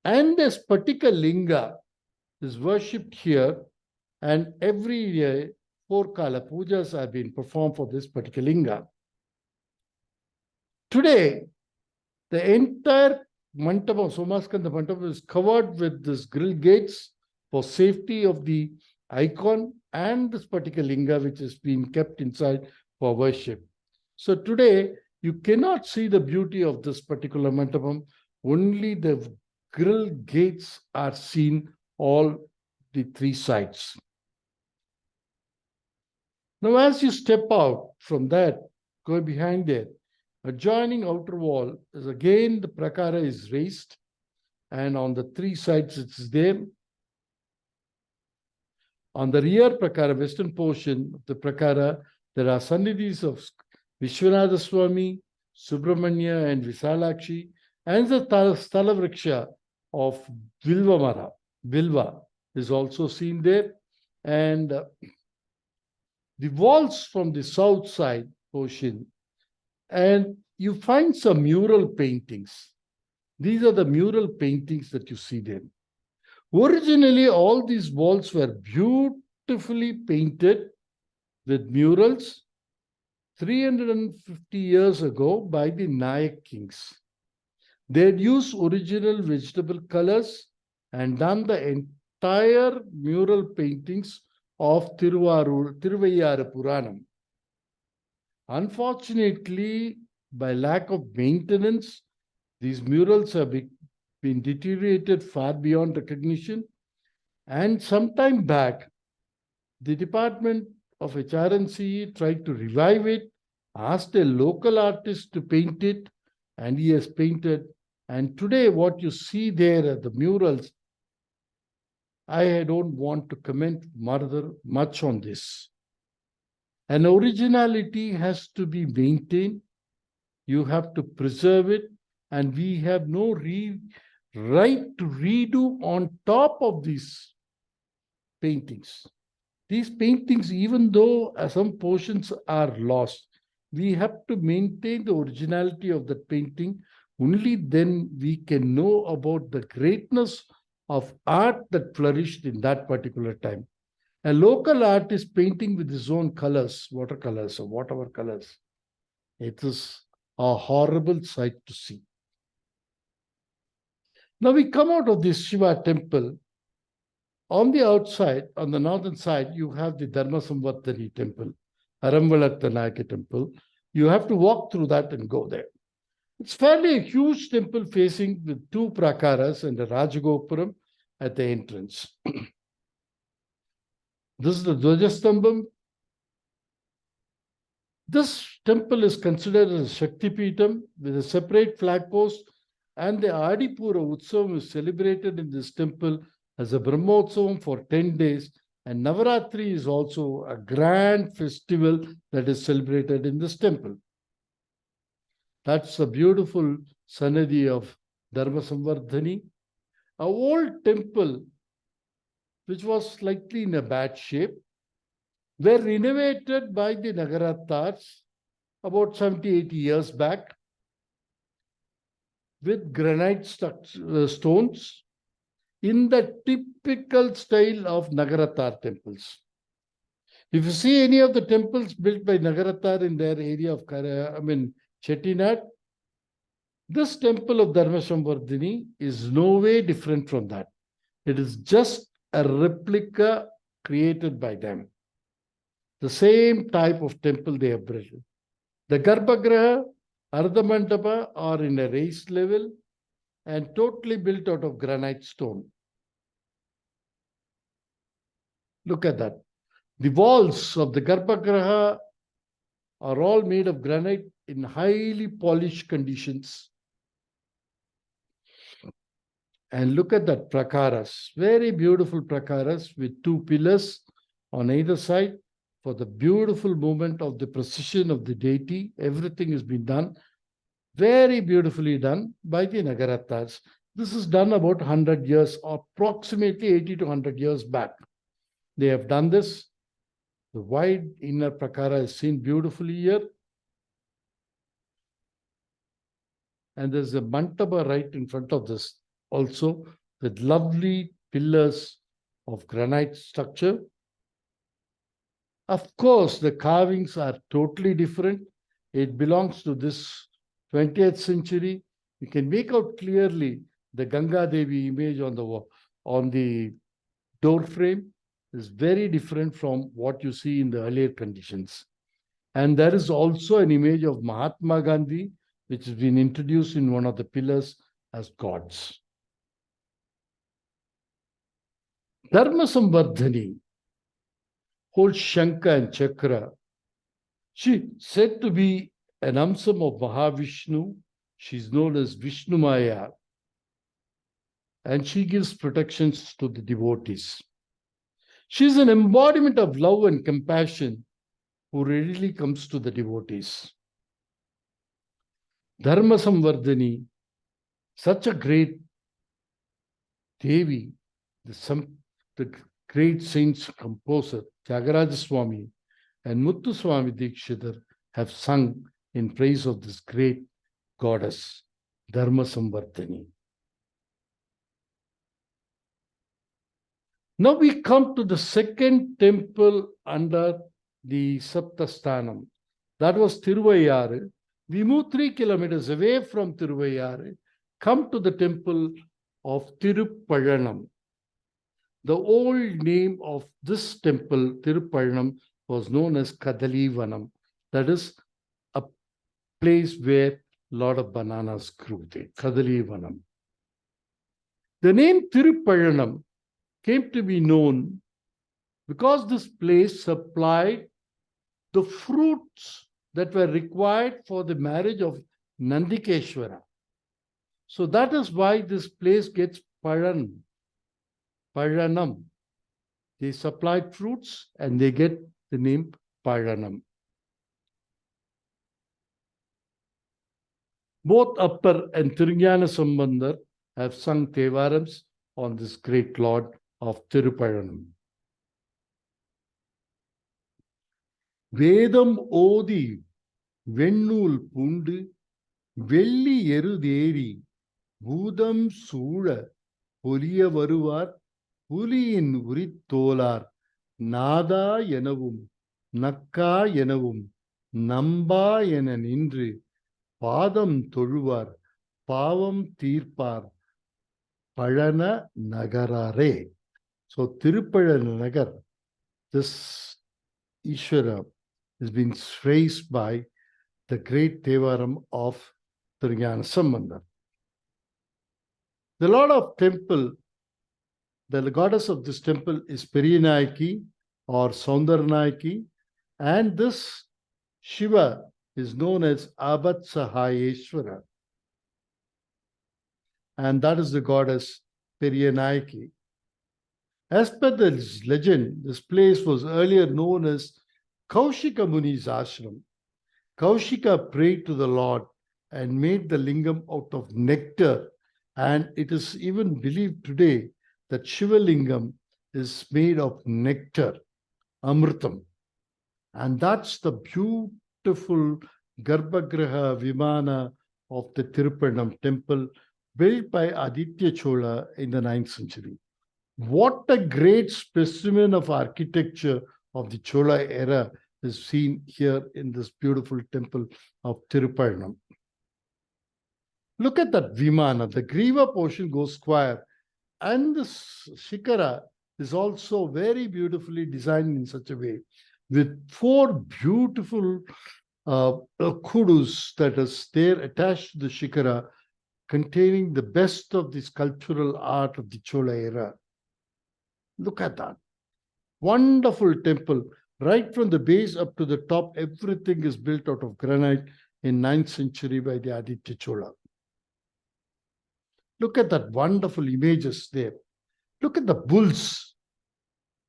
and this particular linga is worshipped here, and every year 4 Kala pujas have been performed for this particular linga. Today, the entire Mantapam, Somaskanda Mantapam, is covered with these grill gates for safety of the icon and this particular linga, which has been kept inside for worship. So today, you cannot see the beauty of this particular Mantapam. Only the grill gates are seen, all the 3 sides. Now, as you step out from that, go behind there, adjoining outer wall is again the prakara is raised, and on the 3 sides it's there. On the rear prakara, western portion of the prakara, there are sannidhis of Vishwanatha Swami, Subramanya, and Visalakshi, and the Stalavriksha of Vilvamara. Vilva is also seen there. And the walls from the south side portion, and you find some mural paintings. These are the mural paintings that you see there. Originally, all these walls were beautifully painted with murals 350 years ago by the Nayak kings. They had used original vegetable colors and done the entire mural paintings of Thiruvaiyaru Puranam. Unfortunately, by lack of maintenance, these murals have been deteriorated far beyond recognition. And some time back, the Department of HRNC tried to revive it, asked a local artist to paint it, and he has painted. And today, what you see there at the murals, I don't want to comment much on this. An originality has to be maintained. You have to preserve it, and we have no right to redo on top of these paintings. These paintings, even though some portions are lost, we have to maintain the originality of the painting. Only then we can know about the greatness of art that flourished in that particular time. A local artist painting with his own colors, watercolors or whatever colors, it is a horrible sight to see. Now we come out of this Shiva temple. On the outside, on the northern side, you have the Dharma Samvardhani temple, Aramvalaktanaka temple. You have to walk through that and go there. It's fairly a huge temple facing with two prakaras and a Rajagopuram at the entrance. This is the Dvajastambham. This temple is considered as a Shakti Peetam with a separate flag post, and the Adipura Utsavam is celebrated in this temple as a Brahmotsavam for 10 days, and Navaratri is also a grand festival that is celebrated in this temple. That's the beautiful Sanadhi of Dharma Samvardhani. An old temple, which was slightly in a bad shape, were renovated by the Nagaratars about 70-80 years back with granite stones in the typical style of Nagaratar temples. If you see any of the temples built by Nagaratar in their area of Chettinad, this temple of Dharma Samvardhani is no way different from that. It is just a replica created by them. The same type of temple they have built. The Garbhagriha, Ardhamandapa are in a raised level and totally built out of granite stone. Look at that. The walls of the Garbhagriha are all made of granite in highly polished conditions. And look at that prakaras, very beautiful prakaras with two pillars on either side for the beautiful movement of the procession of the deity. Everything has been done, very beautifully done by the Nagaratars. This is done about 100 years, approximately 80 to 100 years back. They have done this. The wide inner prakara is seen beautifully here. And there's a mantapa right in front of this also with lovely pillars of granite structure. Of course, the carvings are totally different. It belongs to this 20th century. You can make out clearly the Ganga Devi image on the door frame is very different from what you see in the earlier conditions. And there is also an image of Mahatma Gandhi, which has been introduced in one of the pillars as gods. Dharma Samvardhani holds Shankha and Chakra. She said to be an Amsam of Mahavishnu. She's known as Vishnu Maya. And she gives protections to the devotees. She's an embodiment of love and compassion who readily comes to the devotees. Dharma Samvardhani, such a great Devi, the great saints composer, Tyagaraja Swami and Muthu Swami Dikshidhar have sung in praise of this great goddess, Dharma Samvardhani. Now we come to the second temple under the Saptasthana. That was Thiruvaiyaru. We move 3 kilometers away from Thiruvaiyaru, come to the temple of Tirupazhanam. The old name of this temple, Tirupazhanam, was known as Kadalivanam. That is a place where a lot of bananas grew there, Kadalivanam. The name Tirupazhanam came to be known because this place supplied the fruits that were required for the marriage of Nandikeshwara. So that is why this place gets Pazhanam. They supplied fruits and they get the name Pazhanam. Both Appar and Thirunjana Sambandar have sung Thevarams on this great Lord of Tirupazhanam. Vedam Odi Vennul Pundu Velli Eruderi Budam Sula Poliya Varuvar Puliyin Urittolar Nada Yenavum Nakka Yenavum Namba Yena Nindru Padam Toluvar Pavam Tirpar Pazhana Nagarare. So Tirupazhana Nagar, this Ishvara has been praised by the great Thevaram of Thirunjana Sambandar. The Lord of Temple, the goddess of this temple is Periyanayaki or Saundaranayaki, and this Shiva is known as Abhatsahayeshwara, and that is the goddess Periyanayaki. As per the legend, this place was earlier known as Kaushika Muni's ashram. Kaushika prayed to the Lord and made the lingam out of nectar, and it is even believed today that Shiva lingam is made of nectar, amritam. And that's the beautiful Garbhagriha Vimana of the Tirupazhanam temple built by Aditya Chola in the 9th century. What a great specimen of architecture of the Chola era is seen here in this beautiful temple of Tirupazhanam. Look at that Vimana. The Griva portion goes square, and the Shikara is also very beautifully designed in such a way with 4 beautiful kudus that is there attached to the Shikara, containing the best of the sculptural art of the Chola era. Look at that. Wonderful temple. Right from the base up to the top, everything is built out of granite in 9th century by the Aditya Chola. Look at that wonderful images there. Look at the bulls,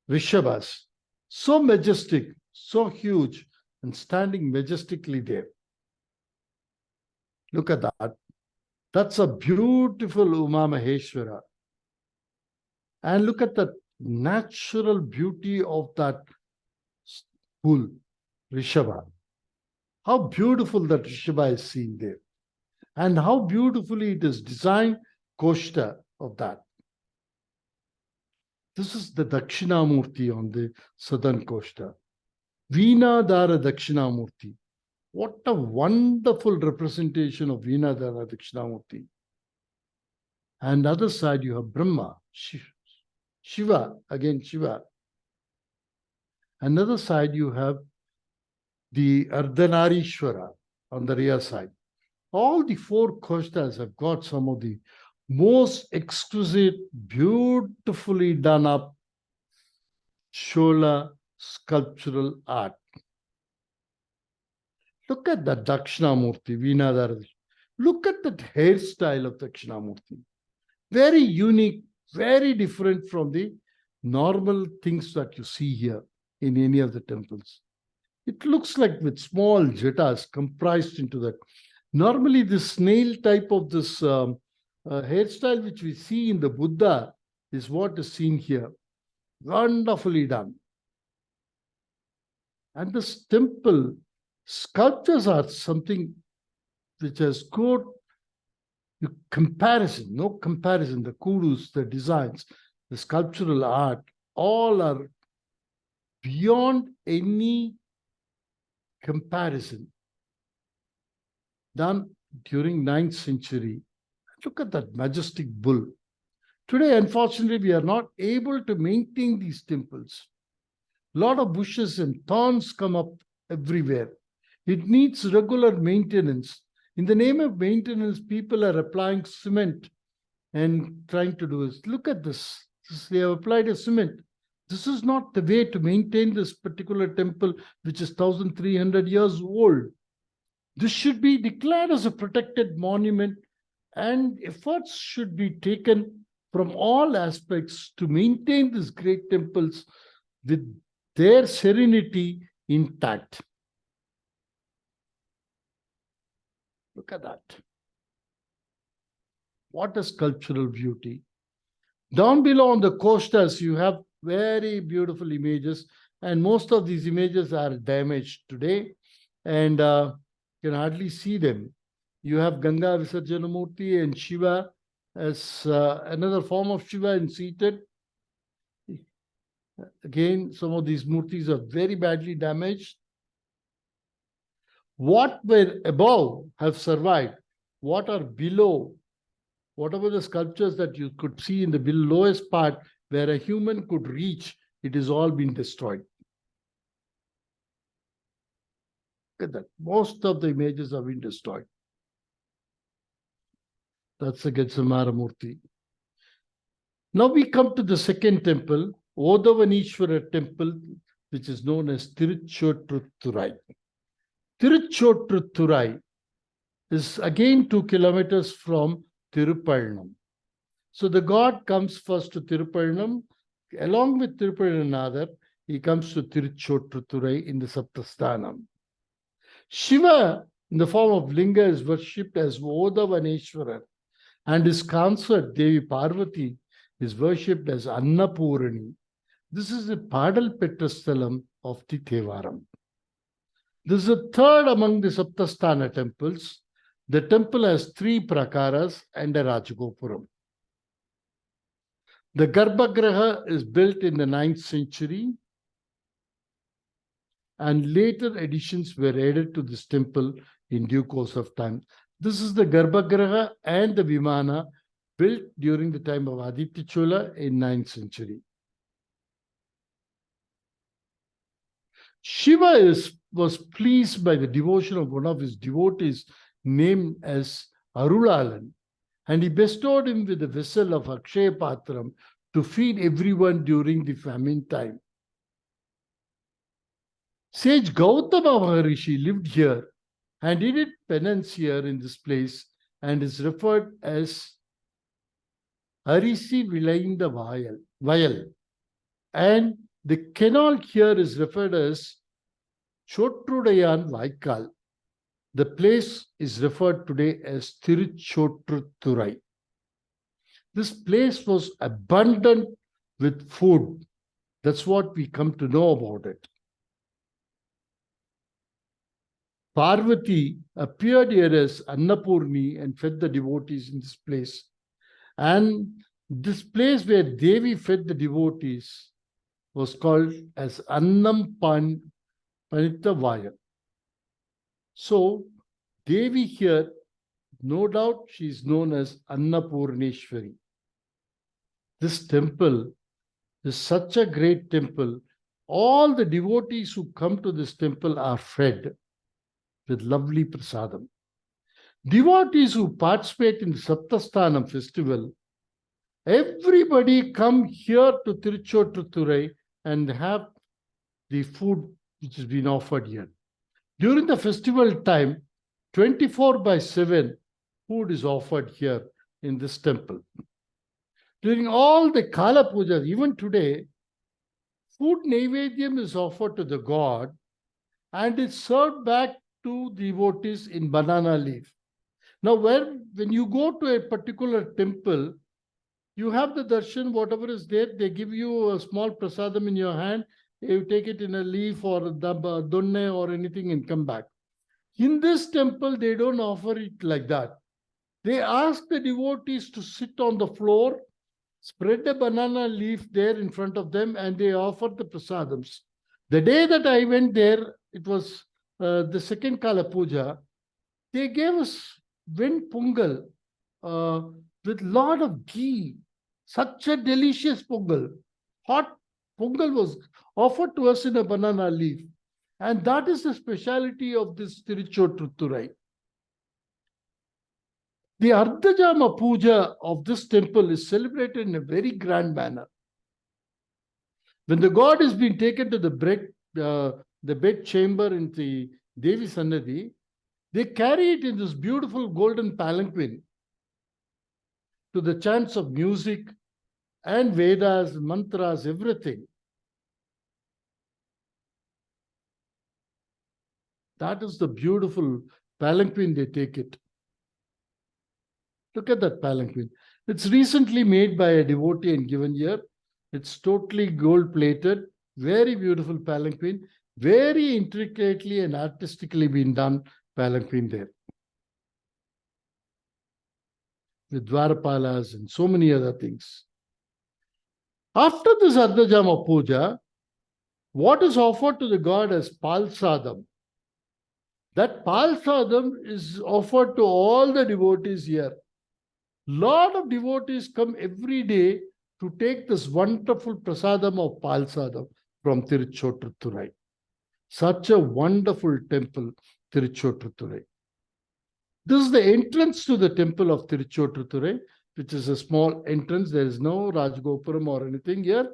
Rishabhas, so majestic, so huge, and standing majestically there. Look at that. That's a beautiful Uma Maheshwara. And look at the natural beauty of that bull, Rishabha. How beautiful that Rishabha is seen there. And how beautifully it is designed, Koshta of that. This is the Dakshinamurti on the southern Koshta. Veenadhara Dakshinamurti. What a wonderful representation of Veenadhara Dakshinamurti. And other side you have Brahma, Shiva, again Shiva. Another side you have the Ardhanarishwara on the rear side. All the 4 Koshtas have got some of the most exquisite, beautifully done up Chola sculptural art. Look at the Dakshinamurti, Veenadhara. Look at that hairstyle of Dakshinamurti. Very unique, very different from the normal things that you see here in any of the temples. It looks like with small jatas comprised into that. Normally, this snail type of this hairstyle which we see in the Buddha is what is seen here. Wonderfully done. And this temple sculptures are something which has good comparison, no comparison. The kudus, the designs, the sculptural art all are beyond any comparison. Done during 9th century. Look at that majestic bull. Today, unfortunately, we are not able to maintain these temples. A lot of bushes and thorns come up everywhere. It needs regular maintenance. In the name of maintenance, people are applying cement and trying to do this. Look at this. They have applied a cement. This is not the way to maintain this particular temple, which is 1,300 years old. This should be declared as a protected monument, and efforts should be taken from all aspects to maintain these great temples with their serenity intact. Look at that. What a sculptural beauty. Down below on the coasters, you have very beautiful images, and most of these images are damaged today, and you can hardly see them. You have Ganga Visarjana Murti and Shiva as another form of Shiva and seated. Again, some of these murtis are very badly damaged. What were above have survived. What are below, whatever the sculptures that you could see in the lowest part where a human could reach, it has all been destroyed. Look at that. Most of the images have been destroyed. That's the Getsamara Murti. Now we come to the second temple, Odavanishwara temple, which is known as Tiruchotruturai. Tiruchotruturai is again 2 kilometers from Tirupallam. So the god comes first to Tirupallam. Along with Tirupallanadar, he comes to Tiruchotruturai in the Saptasthana. Shiva, in the form of Linga, is worshipped as Odavaneshwara, and his consort, Devi Parvati, is worshipped as Annapurani. This is the Padal Petrastalam of the Thevaram. This is the third among the Saptasthana temples. The temple has 3 prakaras and a Rajgopuram. The Garbhagriha is built in the 9th century, and later additions were added to this temple in due course of time. This is the Garbhagriha and the Vimana built during the time of Aditya Chola in 9th century. Shiva was pleased by the devotion of one of his devotees named as Arulalan, and he bestowed him with a vessel of Akshaya Patram to feed everyone during the famine time. Sage Gautama Maharishi lived here and he did penance here in this place and is referred as Arisi Vilainda Vayal. And the canal here is referred as Chotrudayan Vaikal. The place is referred today as Tiruchotruturai. This place was abundant with food. That's what we come to know about it. Parvati appeared here as Annapurni and fed the devotees in this place. And this place where Devi fed the devotees was called as Annam Panita Vaya. So, Devi here, no doubt she is known as Annapurneshwari. This temple is such a great temple. All the devotees who come to this temple are fed with lovely prasadam. Devotees who participate in the Saptasthana festival, everybody come here to Tiruchotruturai and have the food which has been offered here. During the festival time, 24/7, food is offered here in this temple. During all the Kala Pujas, even today, food Naivedyam is offered to the god and it's served back to devotees in banana leaf. Now, when you go to a particular temple, you have the darshan, whatever is there, they give you a small prasadam in your hand, you take it in a leaf or donne or anything and come back. In this temple, they don't offer it like that. They ask the devotees to sit on the floor spread a banana leaf there in front of them, and they offered the prasadams. The day that I went there, it was the second Kala Puja. They gave us wind pungal with lot of ghee. Such a delicious pungal. Hot pungal was offered to us in a banana leaf. And that is the speciality of this Tiruchotruturai. The Ardhajama Puja of this temple is celebrated in a very grand manner. When the god is being taken to the bed chamber in the Devi Sannadhi, they carry it in this beautiful golden palanquin to the chants of music and Vedas, mantras, everything. That is the beautiful palanquin they take it. Look at that palanquin. It's recently made by a devotee and given here. It's totally gold plated, very beautiful palanquin, very intricately and artistically been done palanquin there. With Dwarapalas and so many other things. After this Ardhajama Puja, what is offered to the god as Palsadam? That Palsadam is offered to all the devotees here. Lot of devotees come every day to take this wonderful prasadam of Palsadam from Tiruchotruturai. Such a wonderful temple, Tiruchotruturai. This is the entrance to the temple of Tiruchotruturai, which is a small entrance. There is no Rajgopuram or anything here.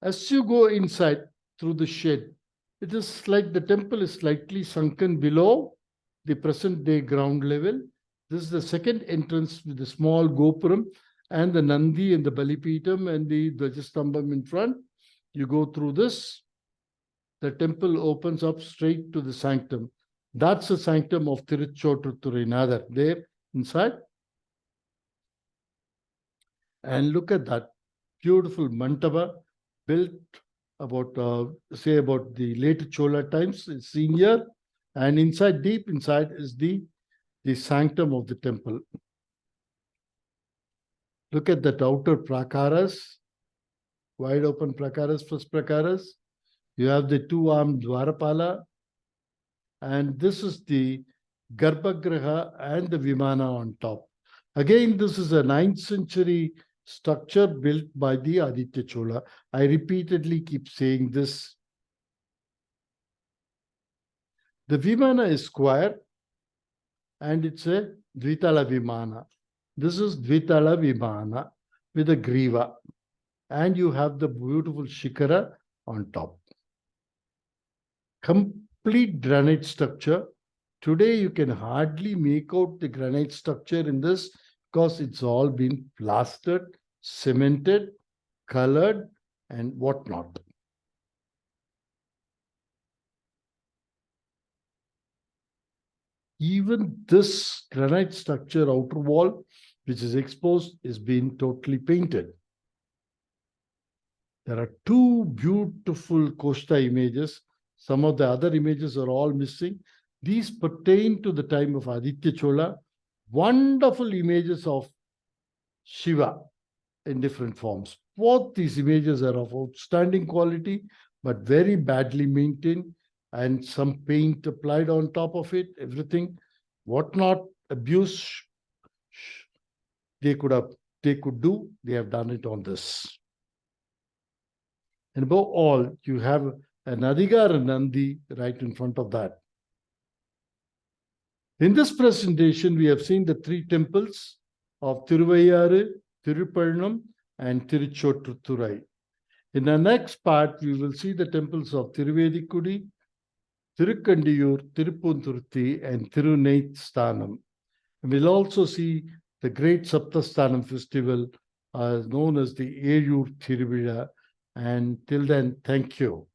As you go inside through the shed, it is like the temple is slightly sunken below the present day ground level. This is the second entrance with the small Gopuram and the Nandi and the Balipitam and the Dvajastambam in front. You go through this. The temple opens up straight to the sanctum. That's the sanctum of Tiruchotruturai Nadar. There inside. And look at that beautiful mantapa built about, about the late Chola times. It's seen here. And inside, deep inside, is the sanctum of the temple. Look at that outer prakaras, wide open prakaras, first prakaras. You have the two-armed Dwarapala, and this is the Garbhagriha and the Vimana on top. Again, this is a 9th century structure built by the Aditya Chola. I repeatedly keep saying this. The Vimana is square, and it's a Dvitala Vimana. This is Dvitala Vimana with a Griva. And you have the beautiful Shikara on top. Complete granite structure. Today you can hardly make out the granite structure in this because it's all been plastered, cemented, colored, and whatnot. Even this granite structure outer wall, which is exposed, is being totally painted. There are two beautiful Koshta images. Some of the other images are all missing. These pertain to the time of Aditya Chola. Wonderful images of Shiva in different forms. Both these images are of outstanding quality, but very badly maintained, and some paint applied on top of it, everything. What not abuse they could do, they have done it on this. And above all, you have an Adigar Nandi right in front of that. In this presentation, we have seen the three temples of Thiruvaiyaru, Tirupalnam, and Tiruchotruturai. In the next part, we will see the temples of Thiruvedikudi, Tirukandiyur, Tirupunturthi, and Tirunethsthanam. We'll also see the great Saptasthana festival known as the Eyur Thiruvizha. And till then, thank you.